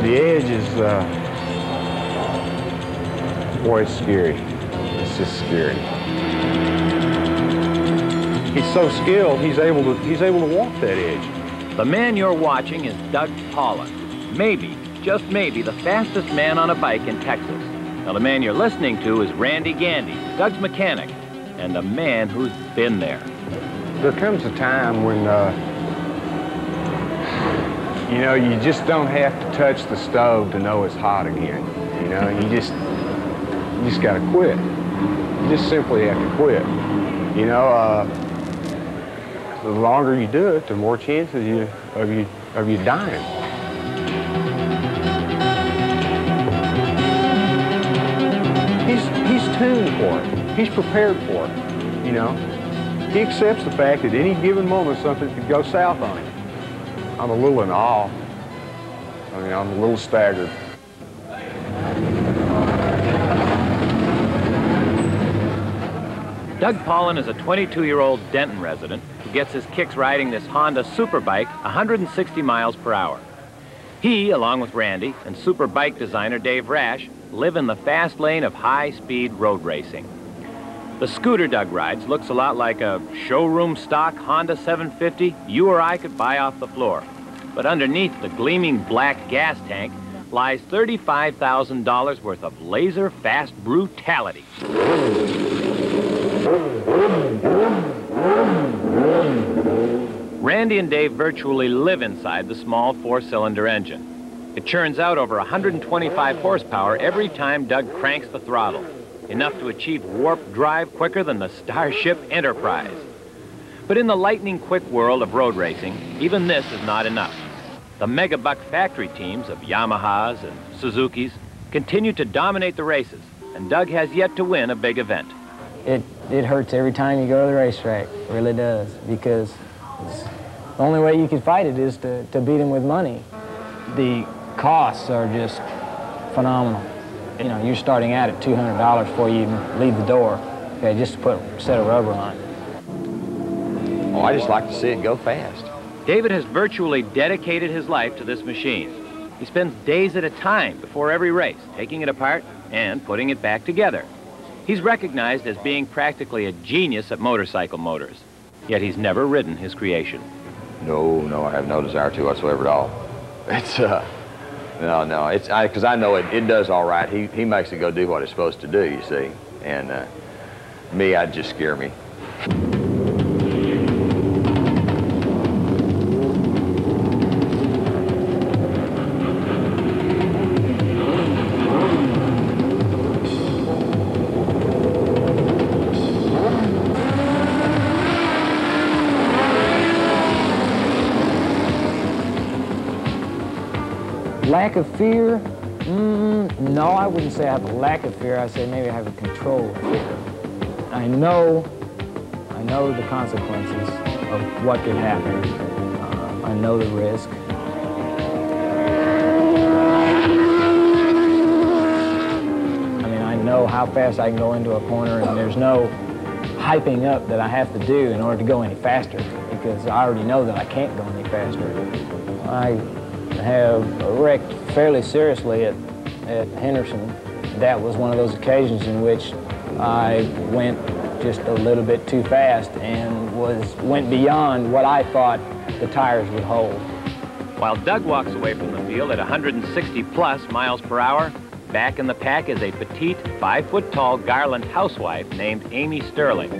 The edge is, boy, it's scary. It's just scary. He's so skilled, he's able to walk that edge. The man you're watching is Doug Polen. Maybe, just maybe, the fastest man on a bike in Texas. Now, the man you're listening to is Randy Gandy, Doug's mechanic, and a man who's been there. There comes a time when, you know, you just don't have to touch the stove to know it's hot again. You know, you just got to quit. You just simply have to quit. You know, the longer you do it, the more chances of you dying. He's tuned for it. He's prepared for it, you know. He accepts the fact that at any given moment something could go south on him. I'm a little in awe. I mean, I'm a little staggered. Doug Polen is a 22-year-old Denton resident who gets his kicks riding this Honda Superbike 160 miles per hour. He, along with Randy and Superbike designer Dave Rash, live in the fast lane of high-speed road racing. The scooter Doug rides looks a lot like a showroom stock Honda 750 you or I could buy off the floor. But underneath the gleaming black gas tank lies $35,000 worth of laser-fast brutality. Randy and Dave virtually live inside the small four-cylinder engine. It churns out over 125 horsepower every time Doug cranks the throttle, enough to achieve warp drive quicker than the Starship Enterprise. But in the lightning-quick world of road racing, even this is not enough. The megabuck factory teams of Yamahas and Suzukis continue to dominate the races, and Doug has yet to win a big event. It hurts every time you go to the racetrack, it really does, because the only way you can fight it is to beat him with money. The costs are just phenomenal. You know, you're starting out at $200 before you even leave the door, okay, just to put a set of rubber on it. Oh, I just like to see it go fast. David has virtually dedicated his life to this machine. He spends days at a time before every race, taking it apart and putting it back together. He's recognized as being practically a genius at motorcycle motors, yet he's never ridden his creation. No, I have no desire to whatsoever at all. It's, no, it's, because I know it does all right. He makes it go do what it's supposed to do, you see. And me, I'd just scare me. Lack of fear? No, I wouldn't say I have a lack of fear. I'd say maybe I have a control of fear. I know the consequences of what could happen. I know the risk. I mean, I know how fast I can go into a corner, and there's no hyping up that I have to do in order to go any faster, because I already know that I can't go any faster. I have wrecked fairly seriously at Henderson. That was one of those occasions in which I went just a little bit too fast and went beyond what I thought the tires would hold. While Doug walks away from the field at 160+ miles per hour, back in the pack is a petite, 5-foot-tall Garland housewife named Amy Sterling.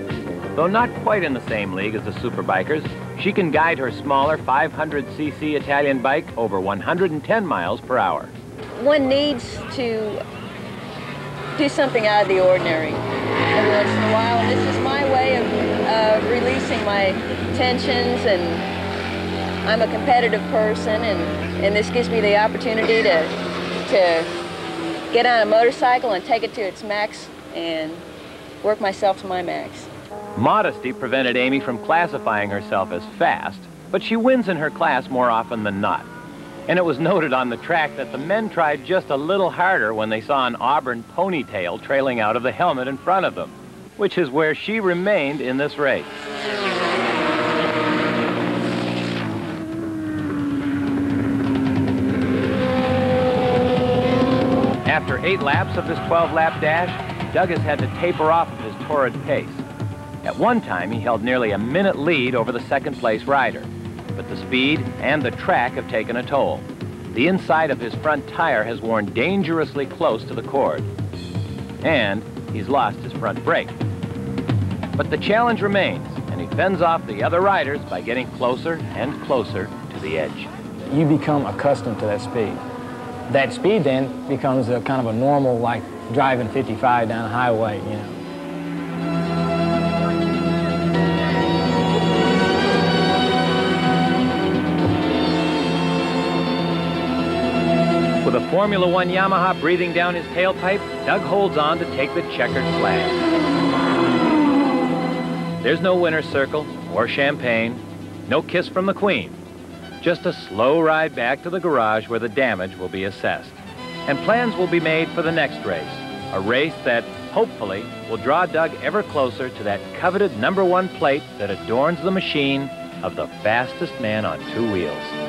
Though not quite in the same league as the Superbikers, she can guide her smaller 500cc Italian bike over 110 miles per hour. One needs to do something out of the ordinary every once in a while, and this is my way of releasing my tensions, and I'm a competitive person, and this gives me the opportunity to get on a motorcycle and take it to its max and work myself to my max. Modesty prevented Amy from classifying herself as fast, but she wins in her class more often than not. And it was noted on the track that the men tried just a little harder when they saw an auburn ponytail trailing out of the helmet in front of them, which is where she remained in this race. after 8 laps of this 12-lap dash, Doug has had to taper off of his torrid pace. At one time, he held nearly a minute lead over the second-place rider, but the speed and the track have taken a toll. The inside of his front tire has worn dangerously close to the cord, and he's lost his front brake. But the challenge remains, and he fends off the other riders by getting closer and closer to the edge. You become accustomed to that speed. That speed then becomes a kind of a normal, like driving 55 down a highway, you know. With a Formula One Yamaha breathing down his tailpipe, Doug holds on to take the checkered flag. There's no winner's circle or champagne, no kiss from the Queen. Just a slow ride back to the garage where the damage will be assessed. And plans will be made for the next race, a race that, hopefully, will draw Doug ever closer to that coveted #1 plate that adorns the machine of the fastest man on 2 wheels.